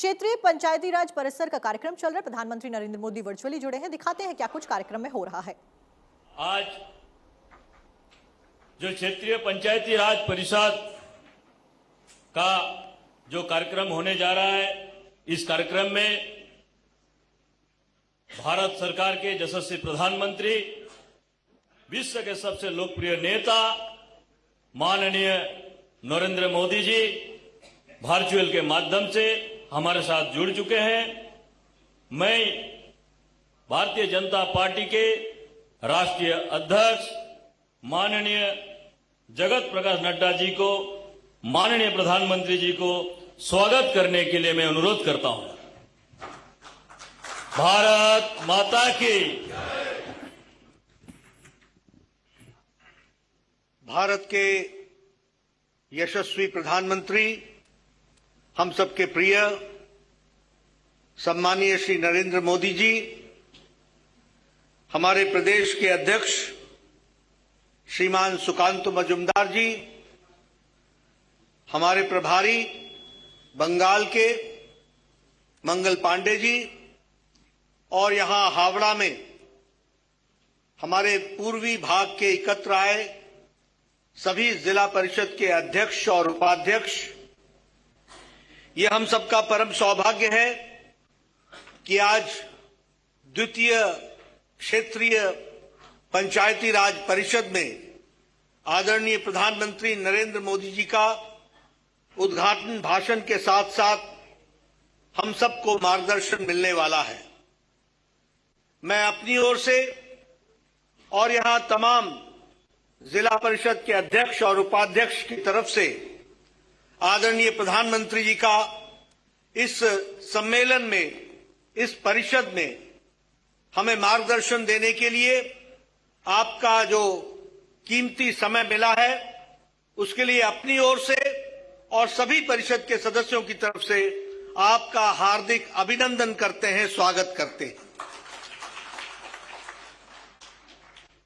क्षेत्रीय पंचायती राज परिसर का कार्यक्रम चल रहा है। प्रधानमंत्री नरेंद्र मोदी वर्चुअली जुड़े हैं, दिखाते हैं क्या कुछ कार्यक्रम में हो रहा है। आज जो क्षेत्रीय पंचायती राज परिषद का जो कार्यक्रम होने जा रहा है, इस कार्यक्रम में भारत सरकार के यशस्वी प्रधानमंत्री, विश्व के सबसे लोकप्रिय नेता माननीय नरेंद्र मोदी जी वर्चुअल के माध्यम से हमारे साथ जुड़ चुके हैं। मैं भारतीय जनता पार्टी के राष्ट्रीय अध्यक्ष माननीय जगत प्रकाश नड्डा जी को, माननीय प्रधानमंत्री जी को स्वागत करने के लिए मैं अनुरोध करता हूं। भारत माता की। भारत के यशस्वी प्रधानमंत्री, हम सबके प्रिय सम्मानीय श्री नरेंद्र मोदी जी, हमारे प्रदेश के अध्यक्ष श्रीमान सुकांतु मजूमदार जी, हमारे प्रभारी बंगाल के मंगल पांडे जी, और यहां हावड़ा में हमारे पूर्वी भाग के एकत्र आए सभी जिला परिषद के अध्यक्ष और उपाध्यक्ष, ये हम सबका परम सौभाग्य है कि आज द्वितीय क्षेत्रीय पंचायती राज परिषद में आदरणीय प्रधानमंत्री नरेंद्र मोदी जी का उद्घाटन भाषण के साथ साथ हम सबको मार्गदर्शन मिलने वाला है। मैं अपनी ओर से और यहां तमाम जिला परिषद के अध्यक्ष और उपाध्यक्ष की तरफ से आदरणीय प्रधानमंत्री जी का इस सम्मेलन में, इस परिषद में हमें मार्गदर्शन देने के लिए आपका जो कीमती समय मिला है, उसके लिए अपनी ओर से और सभी परिषद के सदस्यों की तरफ से आपका हार्दिक अभिनंदन करते हैं, स्वागत करते हैं।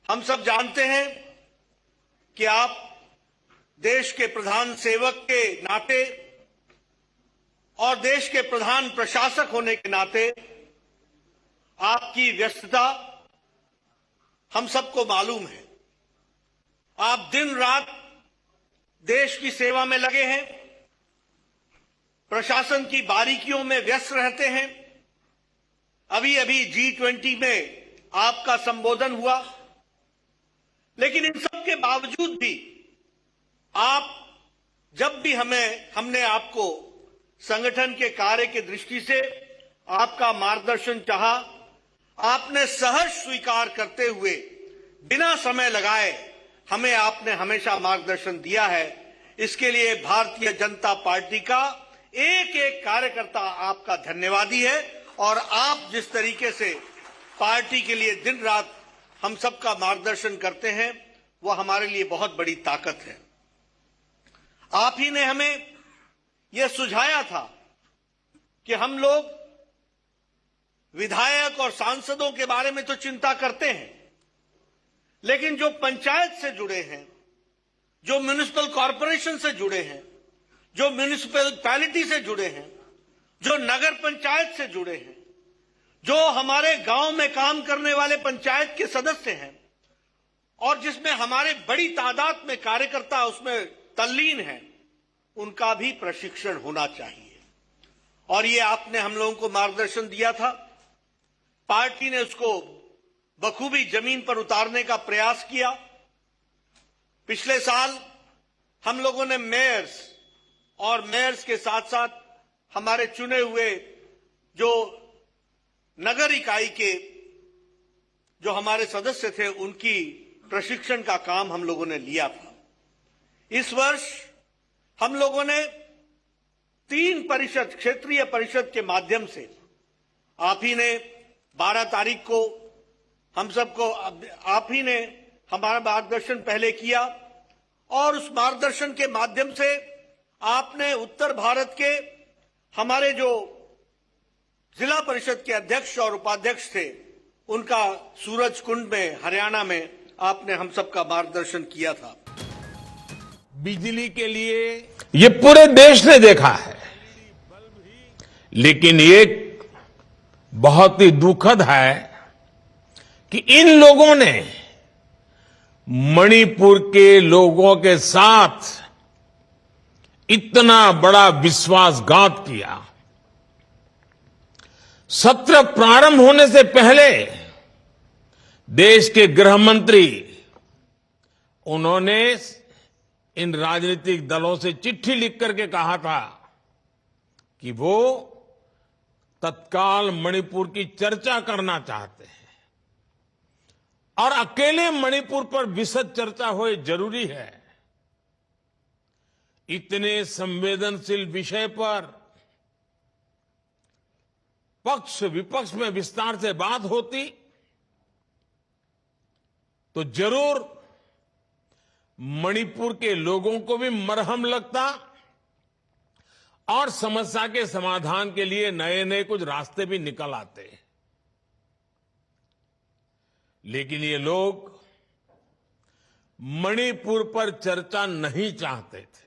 हम सब जानते हैं कि आप देश के प्रधान सेवक के नाते और देश के प्रधान प्रशासक होने के नाते आपकी व्यस्तता हम सबको मालूम है। आप दिन रात देश की सेवा में लगे हैं, प्रशासन की बारीकियों में व्यस्त रहते हैं। अभी अभी G20 में आपका संबोधन हुआ, लेकिन इन सब के बावजूद भी आप जब भी हमने आपको संगठन के कार्य की दृष्टि से आपका मार्गदर्शन चाहा, आपने सहर्ष स्वीकार करते हुए बिना समय लगाए हमें आपने हमेशा मार्गदर्शन दिया है। इसके लिए भारतीय जनता पार्टी का एक एक कार्यकर्ता आपका धन्यवादी है, और आप जिस तरीके से पार्टी के लिए दिन रात हम सबका मार्गदर्शन करते हैं, वो हमारे लिए बहुत बड़ी ताकत है। आप ही ने हमें यह सुझाया था कि हम लोग विधायक और सांसदों के बारे में तो चिंता करते हैं, लेकिन जो पंचायत से जुड़े हैं, जो म्युनिसिपल कॉरपोरेशन से जुड़े हैं, जो म्युनिसिपैलिटी से जुड़े हैं, जो नगर पंचायत से जुड़े हैं, जो हमारे गांव में काम करने वाले पंचायत के सदस्य हैं, और जिसमें हमारे बड़ी तादाद में कार्यकर्ता उसमें तल्लीन हैं, उनका भी प्रशिक्षण होना चाहिए। और ये आपने हम लोगों को मार्गदर्शन दिया था। पार्टी ने उसको बखूबी जमीन पर उतारने का प्रयास किया। पिछले साल हम लोगों ने मेयर्स के साथ साथ हमारे चुने हुए जो नगर इकाई के जो हमारे सदस्य थे, उनकी प्रशिक्षण का काम हम लोगों ने लिया था। इस वर्ष हम लोगों ने 3 परिषद, क्षेत्रीय परिषद के माध्यम से, आप ही ने 12 तारीख को हम सबको, आप ही ने हमारा मार्गदर्शन पहले किया, और उस मार्गदर्शन के माध्यम से आपने उत्तर भारत के हमारे जो जिला परिषद के अध्यक्ष और उपाध्यक्ष थे, उनका सूरज कुंड में, हरियाणा में आपने हम सबका मार्गदर्शन किया था। बिजली के लिए ये पूरे देश ने देखा है, लेकिन ये बहुत ही दुखद है कि इन लोगों ने मणिपुर के लोगों के साथ इतना बड़ा विश्वासघात किया। सत्र प्रारंभ होने से पहले देश के गृह मंत्री उन्होंने इन राजनीतिक दलों से चिट्ठी लिख करके कहा था कि वो तत्काल मणिपुर की चर्चा करना चाहते हैं और अकेले मणिपुर पर विशद चर्चा होए जरूरी है। इतने संवेदनशील विषय पर पक्ष विपक्ष में विस्तार से बात होती तो जरूर मणिपुर के लोगों को भी मरहम लगता और समस्या के समाधान के लिए नए नए कुछ रास्ते भी निकल आते। लेकिन ये लोग मणिपुर पर चर्चा नहीं चाहते थे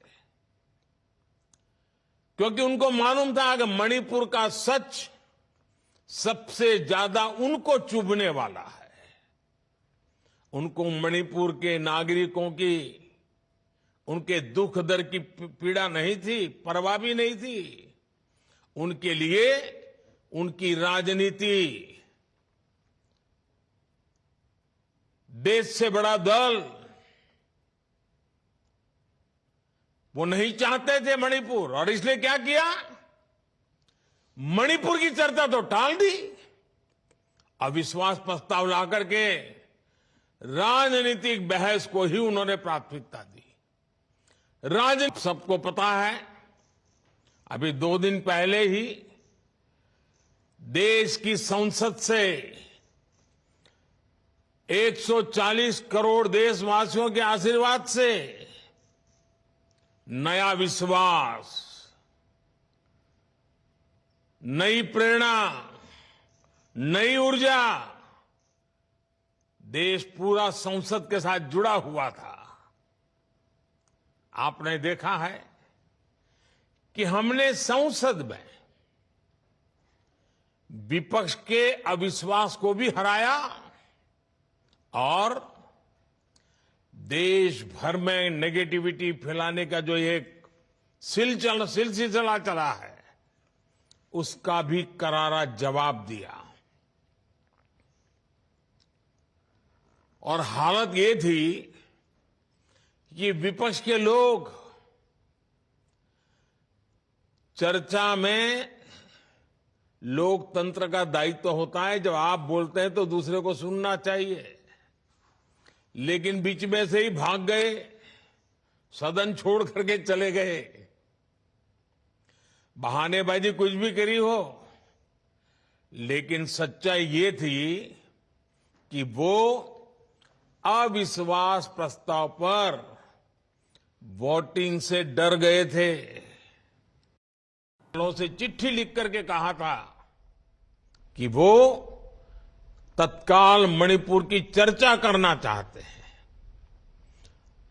क्योंकि उनको मालूम था कि मणिपुर का सच सबसे ज्यादा उनको चुभने वाला है। उनको मणिपुर के नागरिकों की उनके दुख दर्द की पीड़ा नहीं थी, परवाह भी नहीं थी। उनके लिए उनकी राजनीति, देश से बड़ा दल, वो नहीं चाहते थे मणिपुर। और इसलिए क्या किया, मणिपुर की चर्चा तो टाल दी, अविश्वास प्रस्ताव ला करके राजनीतिक बहस को ही उन्होंने प्राथमिकता दी। राजनीति सबको पता है, अभी 2 दिन पहले ही देश की संसद से 140 करोड़ देशवासियों के आशीर्वाद से नया विश्वास, नई प्रेरणा, नई ऊर्जा, देश पूरा संसद के साथ जुड़ा हुआ था। आपने देखा है कि हमने संसद में विपक्ष के अविश्वास को भी हराया और देश भर में नेगेटिविटी फैलाने का जो एक सिलसिला चला है उसका भी करारा जवाब दिया। और हालत ये थी कि विपक्ष के लोग चर्चा में, लोकतंत्र का दायित्व होता है जब आप बोलते हैं तो दूसरे को सुनना चाहिए, लेकिन बीच में से ही भाग गए, सदन छोड़ करके चले गए, बहानेबाजी कुछ भी करी हो। लेकिन सच्चाई ये थी कि वो अविश्वास प्रस्ताव पर वोटिंग से डर गए थे। दलों से चिट्ठी लिख करके कहा था कि वो तत्काल मणिपुर की चर्चा करना चाहते हैं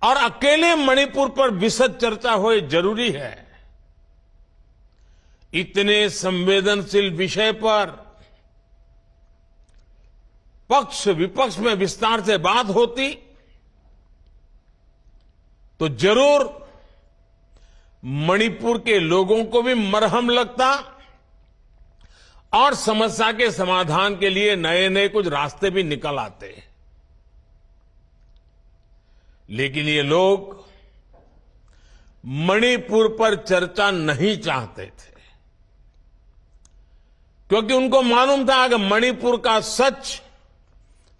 और अकेले मणिपुर पर विशद चर्चा होए जरूरी है। इतने संवेदनशील विषय पर पक्ष विपक्ष में विस्तार से बात होती तो जरूर मणिपुर के लोगों को भी मरहम लगता और समस्या के समाधान के लिए नए नए कुछ रास्ते भी निकल आते। लेकिन ये लोग मणिपुर पर चर्चा नहीं चाहते थे क्योंकि उनको मालूम था कि मणिपुर का सच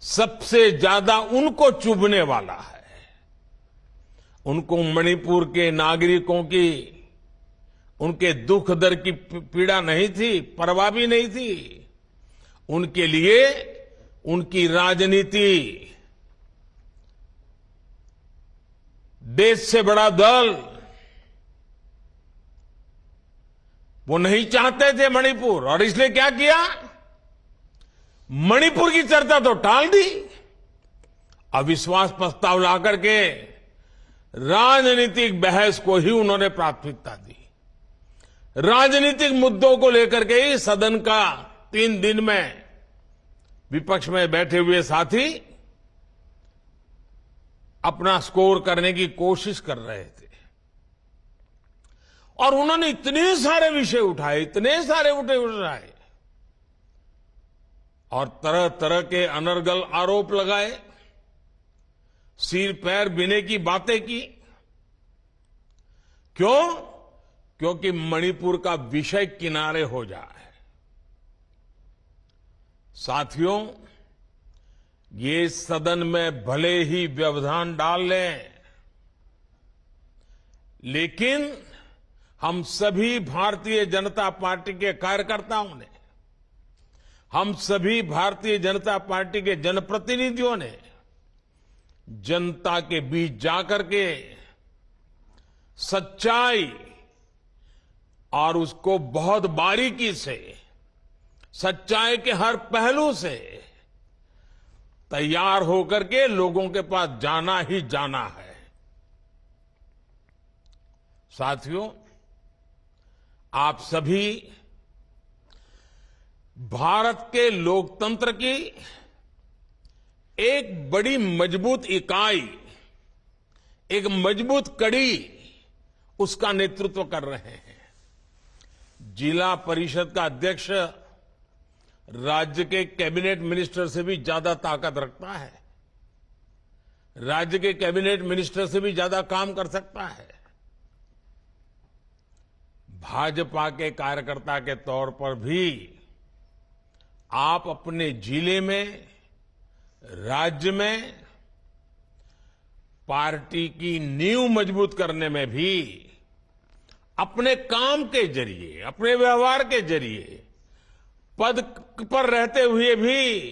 सबसे ज्यादा उनको चुभने वाला है। उनको मणिपुर के नागरिकों की उनके दुख दर्द की पीड़ा नहीं थी, परवाह भी नहीं थी। उनके लिए उनकी राजनीति, देश से बड़ा दल, वो नहीं चाहते थे मणिपुर। और इसलिए क्या किया, मणिपुर की चर्चा तो टाल दी, अविश्वास प्रस्ताव ला करके राजनीतिक बहस को ही उन्होंने प्राथमिकता दी। राजनीतिक मुद्दों को लेकर के ही सदन का 3 दिन में विपक्ष में बैठे हुए साथी अपना स्कोर करने की कोशिश कर रहे थे और उन्होंने इतने सारे विषय उठाए, इतने सारे उठाए और तरह तरह के अनर्गल आरोप लगाए, सिर पैर बीने की बातें की। क्यों? क्योंकि मणिपुर का विषय किनारे हो जाए। साथियों, ये सदन में भले ही व्यवधान डाल लें, लेकिन हम सभी भारतीय जनता पार्टी के कार्यकर्ताओं ने, हम सभी भारतीय जनता पार्टी के जनप्रतिनिधियों ने जनता के बीच जाकर के सच्चाई और उसको बहुत बारीकी से, सच्चाई के हर पहलू से तैयार होकर के लोगों के पास जाना ही जाना है। साथियों, आप सभी भारत के लोकतंत्र की एक बड़ी मजबूत इकाई, एक मजबूत कड़ी, उसका नेतृत्व कर रहे हैं। जिला परिषद का अध्यक्ष राज्य के कैबिनेट मिनिस्टर से भी ज्यादा ताकत रखता है, राज्य के कैबिनेट मिनिस्टर से भी ज्यादा काम कर सकता है। भाजपा के कार्यकर्ता के तौर पर भी आप अपने जिले में, राज्य में पार्टी की नींव मजबूत करने में भी अपने काम के जरिए, अपने व्यवहार के जरिए, पद पर रहते हुए भी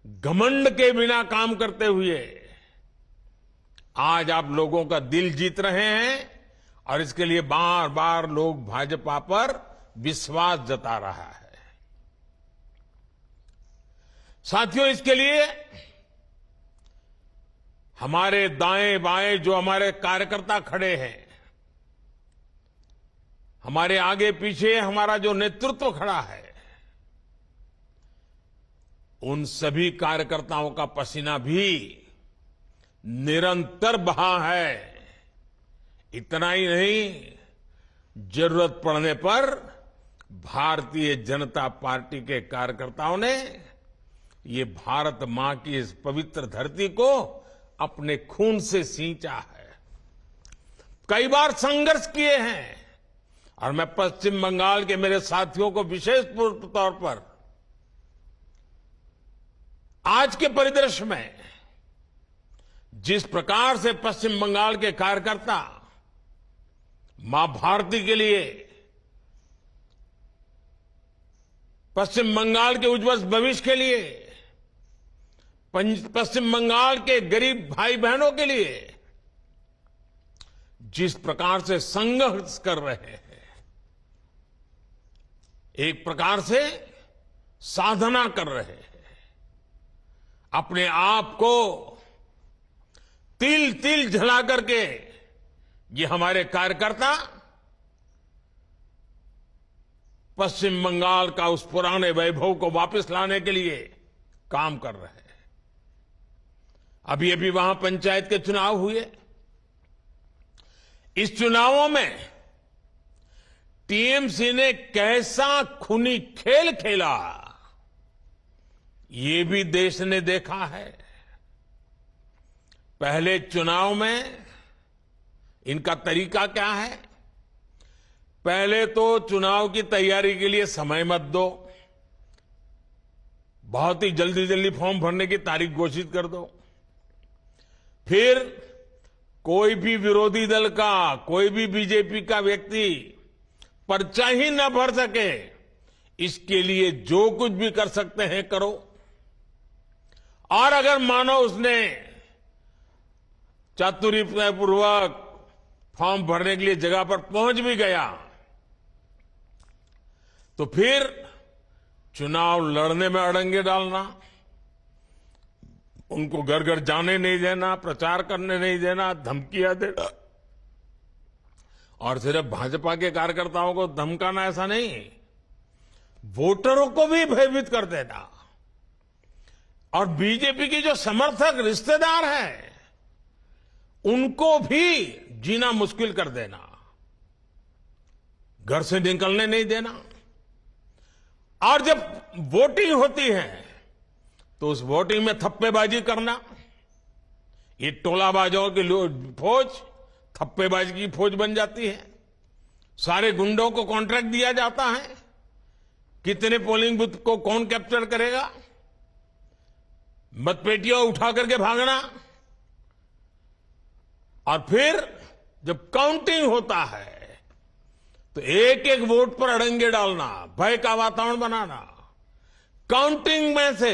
घमंड के बिना काम करते हुए आज आप लोगों का दिल जीत रहे हैं और इसके लिए बार बार लोग भाजपा पर विश्वास जता रहा है। साथियों, इसके लिए हमारे दाएं बाएं जो हमारे कार्यकर्ता खड़े हैं, हमारे आगे पीछे हमारा जो नेतृत्व खड़ा है, उन सभी कार्यकर्ताओं का पसीना भी निरंतर बहा है। इतना ही नहीं, जरूरत पड़ने पर भारतीय जनता पार्टी के कार्यकर्ताओं ने ये भारत मां की इस पवित्र धरती को अपने खून से सींचा है, कई बार संघर्ष किए हैं और मैं पश्चिम बंगाल के मेरे साथियों को विशेष तौर पर आज के परिदृश्य में जिस प्रकार से पश्चिम बंगाल के कार्यकर्ता मां भारती के लिए, पश्चिम बंगाल के उज्जवल भविष्य के लिए, पश्चिम बंगाल के गरीब भाई बहनों के लिए जिस प्रकार से संघर्ष कर रहे हैं, एक प्रकार से साधना कर रहे हैं, अपने आप को तिल तिल जला करके ये हमारे कार्यकर्ता पश्चिम बंगाल का उस पुराने वैभव को वापस लाने के लिए काम कर रहे हैं। अभी अभी वहां पंचायत के चुनाव हुए। इस चुनावों में टीएमसी ने कैसा खूनी खेल खेला, ये भी देश ने देखा है। पहले चुनाव में इनका तरीका क्या है? पहले तो चुनाव की तैयारी के लिए समय मत दो, बहुत ही जल्दी जल्दी फॉर्म भरने की तारीख घोषित कर दो, फिर कोई भी विरोधी दल का, कोई भी बीजेपी का व्यक्ति पर्चा ही न भर सके, इसके लिए जो कुछ भी कर सकते हैं करो। और अगर मानो उसने चातुर्यपूर्वक फॉर्म भरने के लिए जगह पर पहुंच भी गया तो फिर चुनाव लड़ने में अड़ंगे डालना, उनको घर घर जाने नहीं देना, प्रचार करने नहीं देना, धमकियां देना और सिर्फ भाजपा के कार्यकर्ताओं को धमकाना ऐसा नहीं, वोटरों को भी भयभीत कर देना और बीजेपी की जो समर्थक रिश्तेदार हैं उनको भी जीना मुश्किल कर देना, घर से निकलने नहीं देना। और जब वोटिंग होती है तो उस वोटिंग में थप्पेबाजी करना, ये टोलाबाजों की फौज थप्पेबाजी की फौज बन जाती है। सारे गुंडों को कॉन्ट्रैक्ट दिया जाता है, कितने पोलिंग बूथ को कौन कैप्चर करेगा, मतपेटियां उठा करके भागना, और फिर जब काउंटिंग होता है तो एक एक वोट पर अड़ंगे डालना, भय का वातावरण बनाना, काउंटिंग में से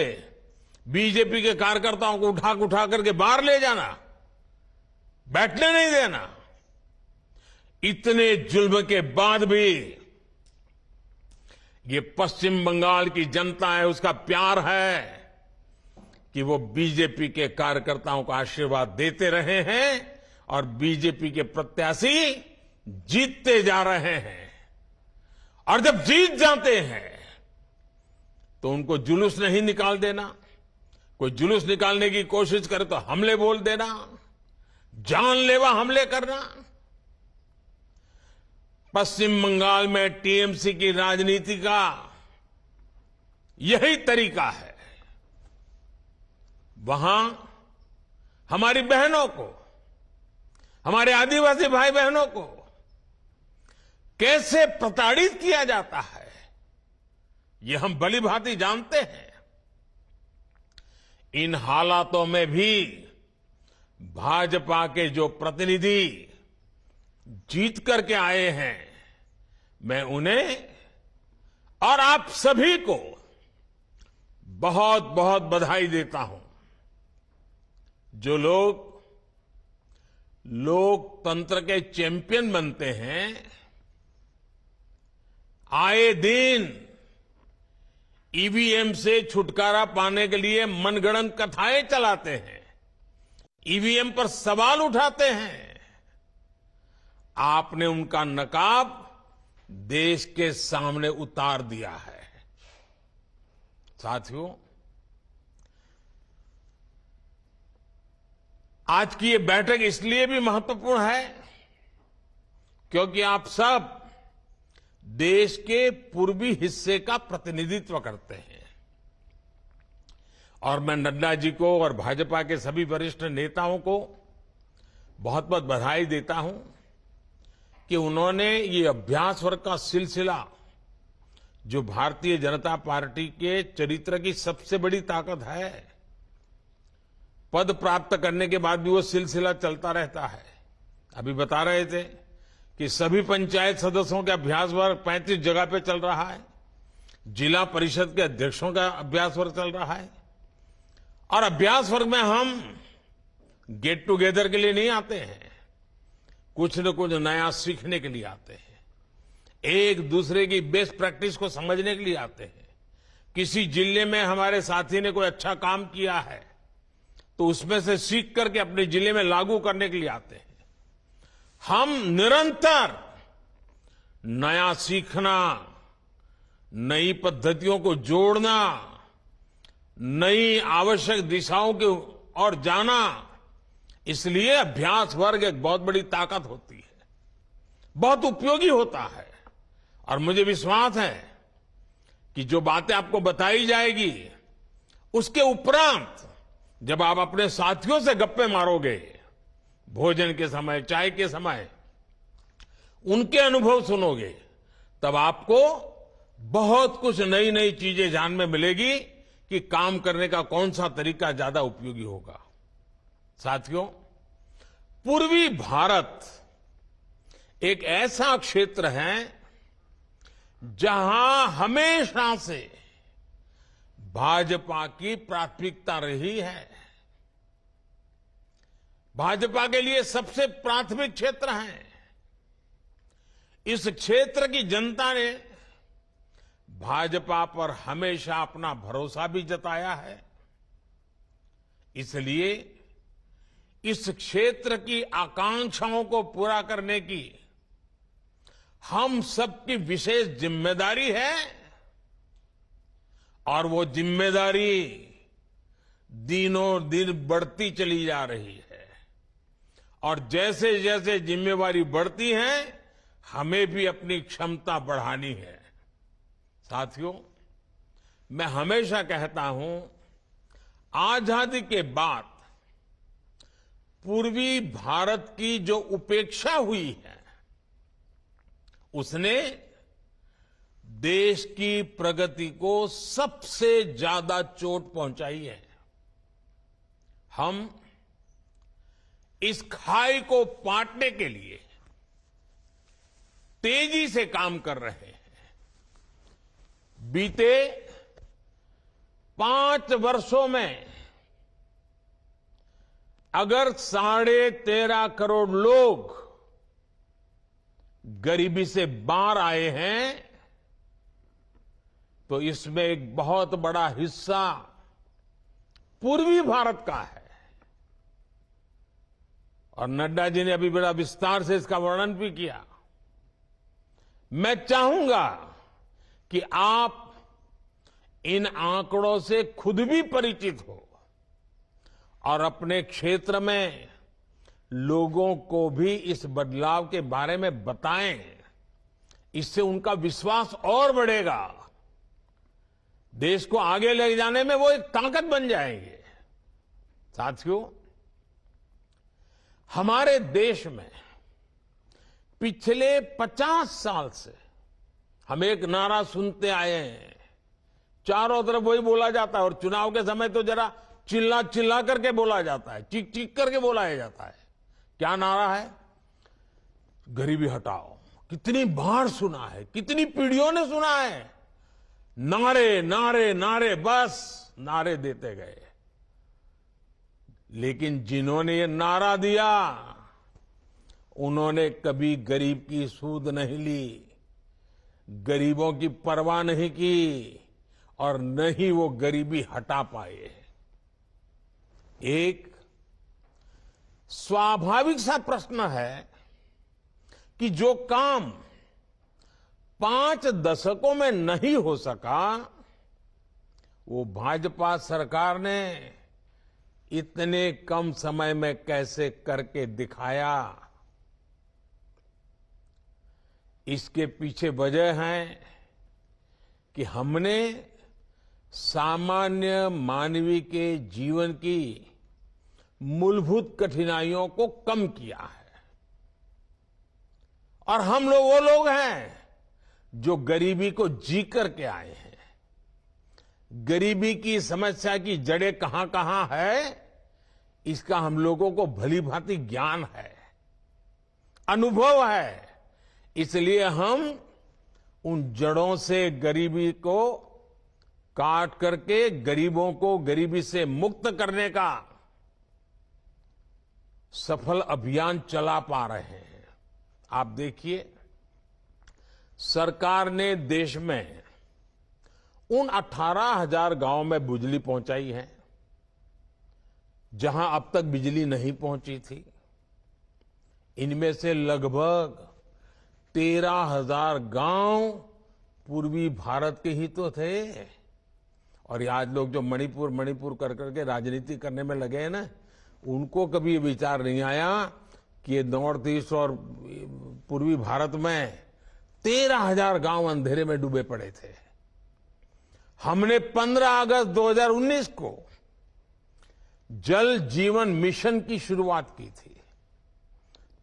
बीजेपी के कार्यकर्ताओं को उठा करके बाहर ले जाना, बैठने नहीं देना। इतने जुल्म के बाद भी ये पश्चिम बंगाल की जनता है, उसका प्यार है कि वो बीजेपी के कार्यकर्ताओं को आशीर्वाद देते रहे हैं और बीजेपी के प्रत्याशी जीतते जा रहे हैं। और जब जीत जाते हैं तो उनको जुलूस नहीं निकाल देना, कोई जुलूस निकालने की कोशिश करे तो हमले बोल देना, जानलेवा हमले करना। पश्चिम बंगाल में टीएमसी की राजनीति का यही तरीका है। वहां हमारी बहनों को, हमारे आदिवासी भाई बहनों को कैसे प्रताड़ित किया जाता है, ये हम भली भांति जानते हैं। इन हालातों में भी भाजपा के जो प्रतिनिधि जीत करके आए हैं, मैं उन्हें और आप सभी को बहुत बहुत बधाई देता हूं। जो लोग लोकतंत्र के चैंपियन बनते हैं, आए दिन ईवीएम से छुटकारा पाने के लिए मनगढ़ंत कथाएं चलाते हैं, ईवीएम पर सवाल उठाते हैं, आपने उनका नकाब देश के सामने उतार दिया है। साथियों, आज की ये बैठक इसलिए भी महत्वपूर्ण है क्योंकि आप सब देश के पूर्वी हिस्से का प्रतिनिधित्व करते हैं। और मैं नड्डा जी को और भाजपा के सभी वरिष्ठ नेताओं को बहुत बहुत बधाई देता हूं कि उन्होंने ये अभ्यास वर्ग का सिलसिला, जो भारतीय जनता पार्टी के चरित्र की सबसे बड़ी ताकत है, पद प्राप्त करने के बाद भी वो सिलसिला चलता रहता है। अभी बता रहे थे कि सभी पंचायत सदस्यों के अभ्यास वर्ग 35 जगह पे चल रहा है, जिला परिषद के अध्यक्षों का अभ्यास वर्ग चल रहा है। और अभ्यास वर्ग में हम गेट टुगेदर के लिए नहीं आते हैं, कुछ न कुछ नया सीखने के लिए आते हैं, एक दूसरे की बेस्ट प्रैक्टिस को समझने के लिए आते हैं। किसी जिले में हमारे साथी ने कोई अच्छा काम किया है तो उसमें से सीख करके अपने जिले में लागू करने के लिए आते हैं। हम निरंतर नया सीखना, नई पद्धतियों को जोड़ना, नई आवश्यक दिशाओं की ओर जाना, इसलिए अभ्यास वर्ग एक बहुत बड़ी ताकत होती है, बहुत उपयोगी होता है। और मुझे विश्वास है कि जो बातें आपको बताई जाएगी उसके उपरांत जब आप अपने साथियों से गप्पे मारोगे, भोजन के समय, चाय के समय, उनके अनुभव सुनोगे, तब आपको बहुत कुछ नई नई चीजें जानने में मिलेगी कि काम करने का कौन सा तरीका ज्यादा उपयोगी होगा। साथियों, पूर्वी भारत एक ऐसा क्षेत्र है जहां हमेशा से भाजपा की प्राथमिकता रही है। भाजपा के लिए सबसे प्राथमिक क्षेत्र है। इस क्षेत्र की जनता ने भाजपा पर हमेशा अपना भरोसा भी जताया है। इसलिए इस क्षेत्र की आकांक्षाओं को पूरा करने की हम सबकी विशेष जिम्मेदारी है और वो जिम्मेदारी दिनों दिन बढ़ती चली जा रही है और जैसे जैसे जिम्मेवारी बढ़ती है हमें भी अपनी क्षमता बढ़ानी है। साथियों, मैं हमेशा कहता हूं, आजादी के बाद पूर्वी भारत की जो उपेक्षा हुई है उसने देश की प्रगति को सबसे ज्यादा चोट पहुंचाई है। हम इस खाई को पाटने के लिए तेजी से काम कर रहे हैं। बीते 5 वर्षों में अगर 13.5 करोड़ लोग गरीबी से बाहर आए हैं तो इसमें एक बहुत बड़ा हिस्सा पूर्वी भारत का है और नड्डा जी ने अभी बड़ा विस्तार से इसका वर्णन भी किया। मैं चाहूंगा कि आप इन आंकड़ों से खुद भी परिचित हो और अपने क्षेत्र में लोगों को भी इस बदलाव के बारे में बताएं। इससे उनका विश्वास और बढ़ेगा, देश को आगे ले जाने में वो एक ताकत बन जाएंगे। साथियों, हमारे देश में पिछले 50 साल से हम एक नारा सुनते आए हैं, चारों तरफ वही बोला जाता है और चुनाव के समय तो जरा चिल्ला चिल्ला करके बोला जाता है, चीख चीख करके बोलाया जाता है। क्या नारा है? गरीबी हटाओ। कितनी बार सुना है, कितनी पीढ़ियों ने सुना है। नारे नारे नारे, बस नारे देते गए। लेकिन जिन्होंने ये नारा दिया उन्होंने कभी गरीब की सूध नहीं ली, गरीबों की परवाह नहीं की और न ही वो गरीबी हटा पाए। एक स्वाभाविक सा प्रश्न है कि जो काम 5 दशकों में नहीं हो सका वो भाजपा सरकार ने इतने कम समय में कैसे करके दिखाया। इसके पीछे वजह है कि हमने सामान्य मानवीय के जीवन की मूलभूत कठिनाइयों को कम किया है और हम लोग वो लोग हैं जो गरीबी को जी करके आए हैं। गरीबी की समस्या की जड़ें कहां कहां है इसका हम लोगों को भली भांति ज्ञान है, अनुभव है। इसलिए हम उन जड़ों से गरीबी को काट करके गरीबों को गरीबी से मुक्त करने का सफल अभियान चला पा रहे हैं। आप देखिए, सरकार ने देश में उन 18,000 गांव में बिजली पहुंचाई है जहां अब तक बिजली नहीं पहुंची थी। इनमें से लगभग 13,000 गांव पूर्वी भारत के ही तो थे। और ये आज लोग जो मणिपुर कर करके राजनीति करने में लगे हैं ना, उनको कभी ये विचार नहीं आया कि ये नॉर्थ ईस्ट और पूर्वी भारत में 13,000 गांव अंधेरे में डूबे पड़े थे। हमने 15 अगस्त 2019 को जल जीवन मिशन की शुरुआत की थी।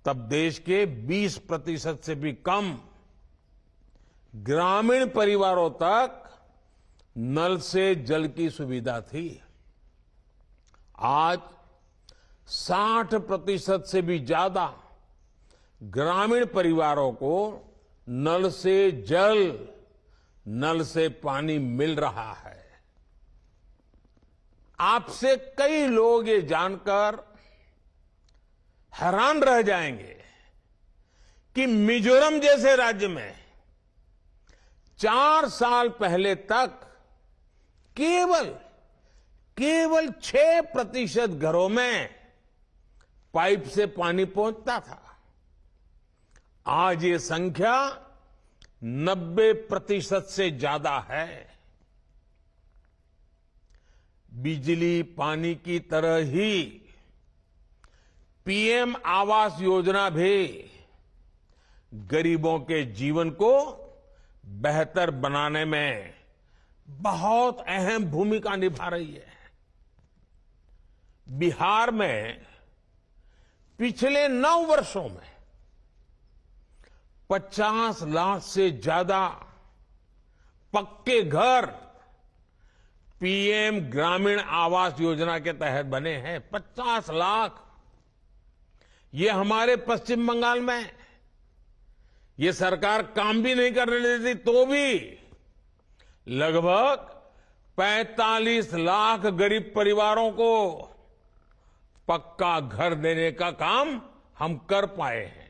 तब देश के 20% से भी कम ग्रामीण परिवारों तक नल से जल की सुविधा थी। आज 60% से भी ज्यादा ग्रामीण परिवारों को नल से जल, नल से पानी मिल रहा है। आपसे कई लोग ये जानकर हैरान रह जाएंगे कि मिजोरम जैसे राज्य में 4 साल पहले तक केवल 6% घरों में पाइप से पानी पहुंचता था। आज ये संख्या 90% से ज्यादा है। बिजली पानी की तरह ही पीएम आवास योजना भी गरीबों के जीवन को बेहतर बनाने में बहुत अहम भूमिका निभा रही है। बिहार में पिछले 9 वर्षों में 50 लाख से ज्यादा पक्के घर पीएम ग्रामीण आवास योजना के तहत बने हैं। 50 लाख। ये हमारे पश्चिम बंगाल में ये सरकार काम भी नहीं करने देती तो भी लगभग 45 लाख गरीब परिवारों को पक्का घर देने का काम हम कर पाए हैं।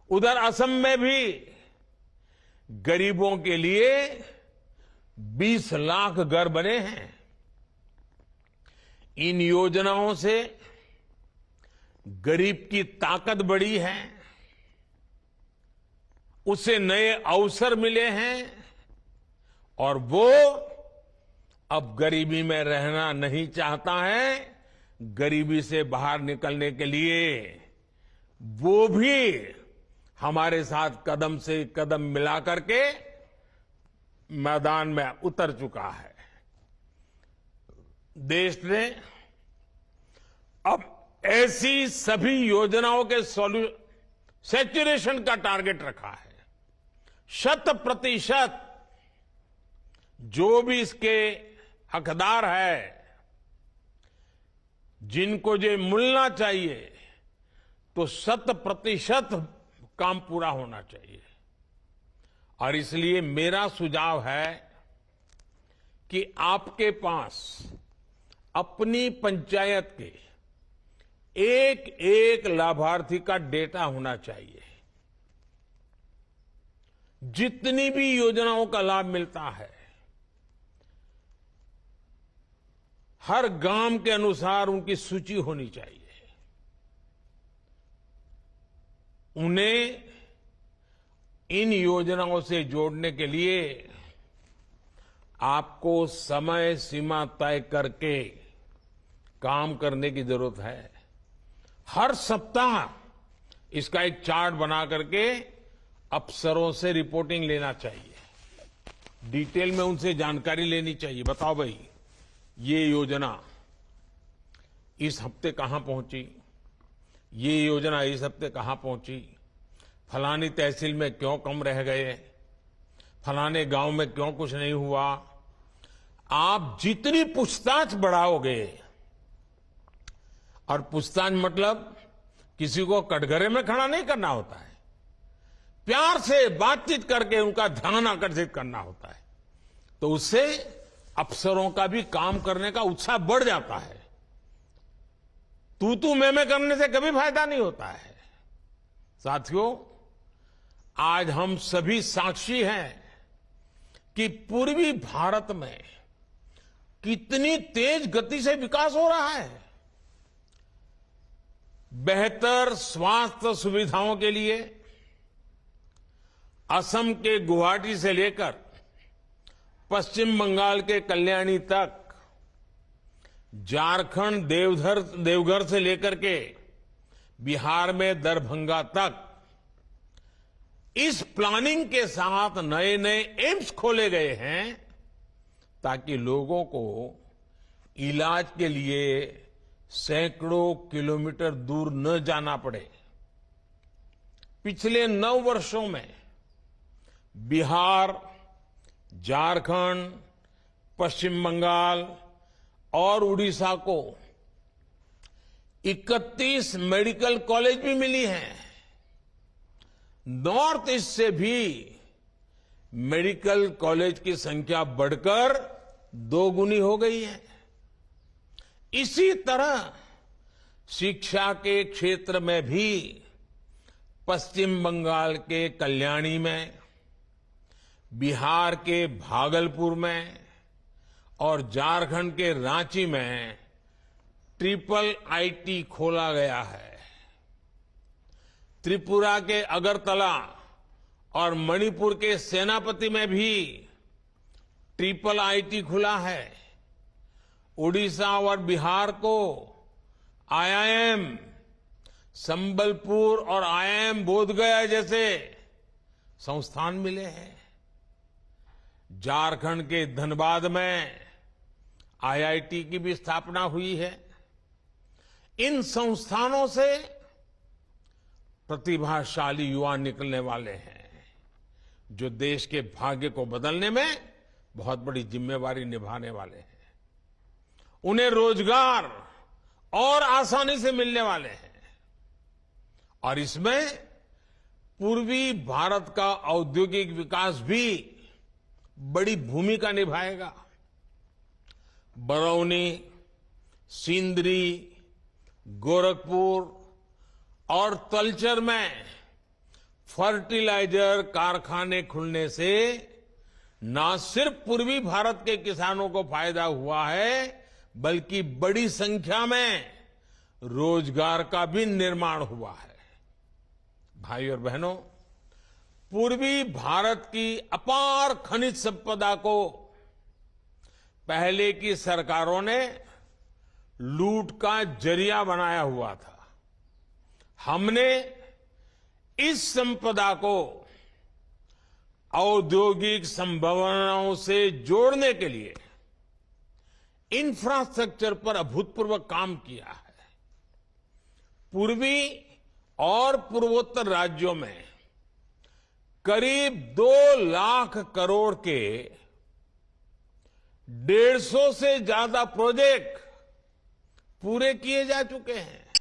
उधर असम में भी गरीबों के लिए 20 लाख घर बने हैं। इन योजनाओं से गरीब की ताकत बढ़ी है, उसे नए अवसर मिले हैं और वो अब गरीबी में रहना नहीं चाहता है। गरीबी से बाहर निकलने के लिए वो भी हमारे साथ कदम से कदम मिला करके मैदान में उतर चुका है। देश ने अब ऐसी सभी योजनाओं के सैचुरेशन का टारगेट रखा है। 100% जो भी इसके हकदार है, जिनको जो मिलना चाहिए, तो 100% काम पूरा होना चाहिए। और इसलिए मेरा सुझाव है कि आपके पास अपनी पंचायत के एक एक लाभार्थी का डेटा होना चाहिए। जितनी भी योजनाओं का लाभ मिलता है, हर गांव के अनुसार उनकी सूची होनी चाहिए। उन्हें इन योजनाओं से जोड़ने के लिए आपको समय सीमा तय करके काम करने की जरूरत है। हर सप्ताह इसका एक चार्ट बना करके अफसरों से रिपोर्टिंग लेना चाहिए। डिटेल में उनसे जानकारी लेनी चाहिए। बताओ भाई, ये योजना इस हफ्ते कहां पहुंची, ये योजना इस हफ्ते कहां पहुंची, फलानी तहसील में क्यों कम रह गए, फलाने गांव में क्यों कुछ नहीं हुआ। आप जितनी पूछताछ बढ़ाओगे, और पूछताछ मतलब किसी को कटघरे में खड़ा नहीं करना होता है, प्यार से बातचीत करके उनका ध्यान आकर्षित करना होता है, तो उससे अफसरों का भी काम करने का उत्साह बढ़ जाता है। तू मैं करने से कभी फायदा नहीं होता है। साथियों, आज हम सभी साक्षी हैं कि पूर्वी भारत में कितनी तेज गति से विकास हो रहा है। बेहतर स्वास्थ्य सुविधाओं के लिए असम के गुवाहाटी से लेकर पश्चिम बंगाल के कल्याणी तक, झारखंड देवघर से लेकर के बिहार में दरभंगा तक, इस प्लानिंग के साथ नए नए एम्स खोले गए हैं ताकि लोगों को इलाज के लिए सैकड़ों किलोमीटर दूर न जाना पड़े। पिछले 9 वर्षों में बिहार, झारखंड, पश्चिम बंगाल और उड़ीसा को 31 मेडिकल कॉलेज भी मिली हैं। नॉर्थ ईस्ट से भी मेडिकल कॉलेज की संख्या बढ़कर 2 गुनी हो गई है। इसी तरह शिक्षा के क्षेत्र में भी पश्चिम बंगाल के कल्याणी में, बिहार के भागलपुर में और झारखंड के रांची में ट्रिपल आईटी खोला गया है। त्रिपुरा के अगरतला और मणिपुर के सेनापति में भी ट्रिपल आईटी खुला है। उड़ीसा और बिहार को आईआईएम, संबलपुर और आईआईएम बोधगया जैसे संस्थान मिले हैं। झारखंड के धनबाद में आईआईटी की भी स्थापना हुई है। इन संस्थानों से प्रतिभाशाली युवा निकलने वाले हैं, जो देश के भाग्य को बदलने में बहुत बड़ी जिम्मेवारी निभाने वाले हैं। उन्हें रोजगार और आसानी से मिलने वाले हैं और इसमें पूर्वी भारत का औद्योगिक विकास भी बड़ी भूमिका निभाएगा। बरौनी, सिंदरी, गोरखपुर और तलचर में फर्टिलाइजर कारखाने खुलने से न सिर्फ पूर्वी भारत के किसानों को फायदा हुआ है, बल्कि बड़ी संख्या में रोजगार का भी निर्माण हुआ है। भाई और बहनों, पूर्वी भारत की अपार खनिज संपदा को पहले की सरकारों ने लूट का जरिया बनाया हुआ था। हमने इस संपदा को औद्योगिक संभावनाओं से जोड़ने के लिए इंफ्रास्ट्रक्चर पर अभूतपूर्व काम किया है। पूर्वी और पूर्वोत्तर राज्यों में करीब 2 लाख करोड़ के 150 से ज्यादा प्रोजेक्ट पूरे किए जा चुके हैं।